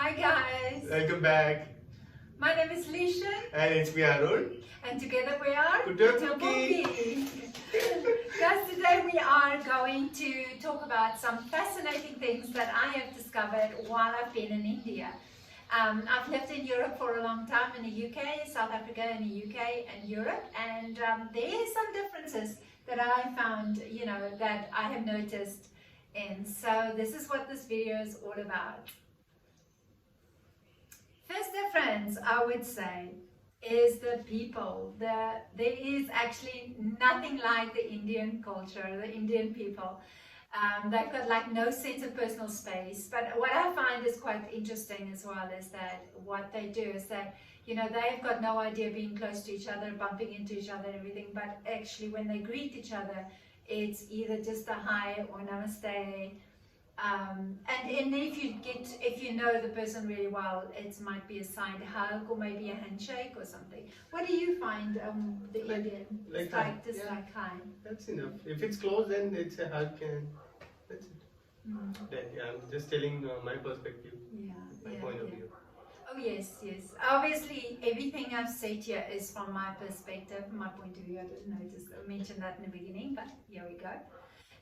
Hi guys, Welcome back. my name is Lishan And it's me, Arun. and together we are Kuttuandbokkie. Guys, today we are going to talk about some fascinating things that I have discovered while I've been in India. I've lived in Europe for a long time, in the UK, South Africa, in the UK and Europe, and there are some differences that I found, that I have noticed. And so this is what this video is all about. First difference, I would say, is the people. There is actually nothing like the Indian culture, the Indian people. They've got like no sense of personal space. But what I find is quite interesting as well is that what they do is that, they've got no idea being close to each other, bumping into each other and everything. But actually when they greet each other, it's either just a hi or namaste. And if you know the person really well, it might be a side hug or maybe a handshake or something. What do you find the Indian? Like hi. That's enough. If it's close, then it's a hug and that's it. I'm just telling my perspective, my point of view. Oh yes. Obviously, everything I've said here is from my perspective, my point of view. I didn't mention that in the beginning, but here we go.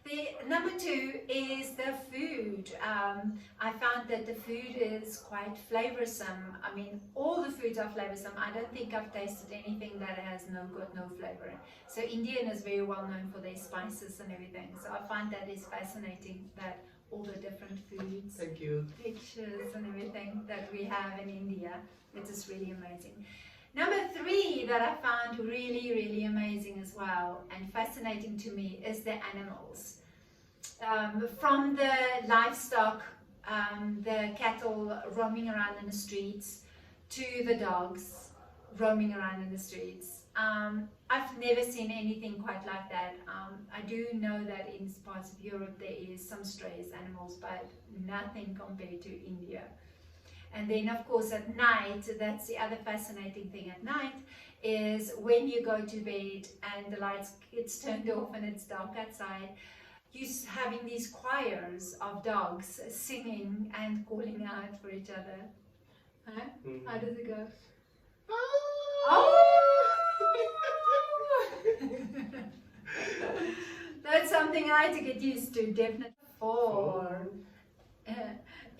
The number two is the food. I found that the food is quite flavoursome. I mean, all the foods are flavoursome. I don't think I've tasted anything that has got no flavour. So Indian is very well known for their spices and everything. So I find that is fascinating, that all the different foods, Thank you. textures and everything that we have in India. It is really amazing. Number three that I found really, really amazing as well and fascinating to me is the animals. From the livestock, the cattle roaming around in the streets, to the dogs roaming around in the streets. I've never seen anything quite like that. I do know that in parts of Europe there is some strays animals, but nothing compared to India. And then of course at night, that's the other fascinating thing at night, is when you go to bed and the lights gets turned off and it's dark outside, you're having these choirs of dogs singing and calling out for each other. Huh? How does it go? That's something I had to get used to, definitely. Four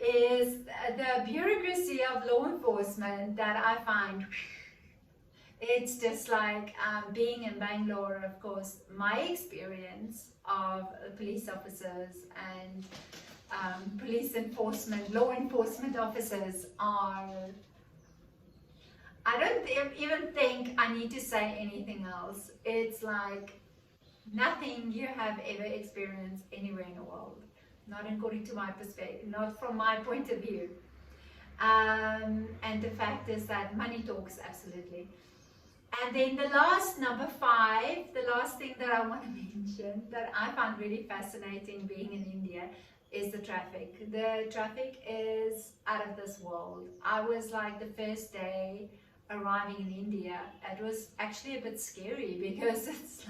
is the bureaucracy of law enforcement that I find. It's just like being in Bangalore, of course, my experience of police officers and law enforcement officers are, I don't even think I need to say anything else. It's like nothing you have ever experienced anywhere in the world. Not according to my perspective, not from my point of view. And the fact is that money talks, absolutely. And then the last, number five, the last thing that I want to mention that I found really fascinating being in India is the traffic. The traffic is out of this world. I was like the first day arriving in India, it was actually a bit scary because it's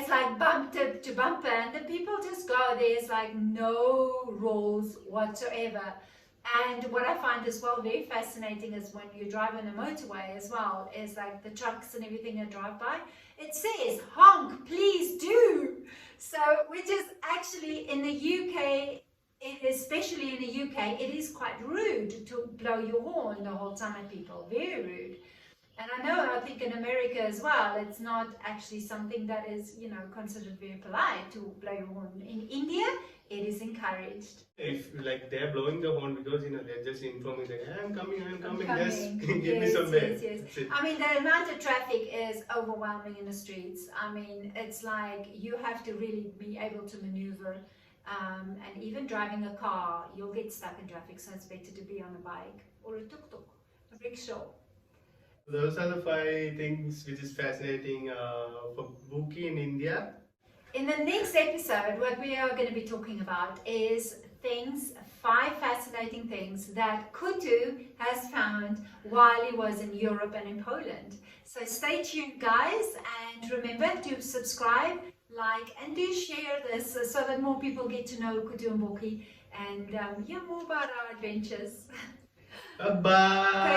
like bumper to bumper and the people just go, there's like no rules whatsoever. And what I find as well very fascinating is when you drive on a motorway as well, is like the trucks and everything that drive by, it says honk, please do. So, which is actually in the UK, especially in the UK, it is quite rude to blow your horn the whole time at people, very rude. And I think in America as well, it's not actually something that is, considered very polite to blow your horn. In India, it is encouraged. If like they're blowing the horn because they're just informing that I'm coming, just give yes, me somewhere. Yes. I mean, the amount of traffic is overwhelming in the streets. I mean, it's like you have to really be able to maneuver. And even driving a car, you'll get stuck in traffic, so it's better to be on a bike or a tuk-tuk, a rickshaw. Those are the 5 things which is fascinating for Bokkie in India. In the next episode, what we are going to be talking about is 5 fascinating things that Kuttu has found while he was in Europe and in Poland. So stay tuned, guys, and remember to subscribe, like, and do share this so that more people get to know Kuttuandbokkie and hear more about our adventures. Bye.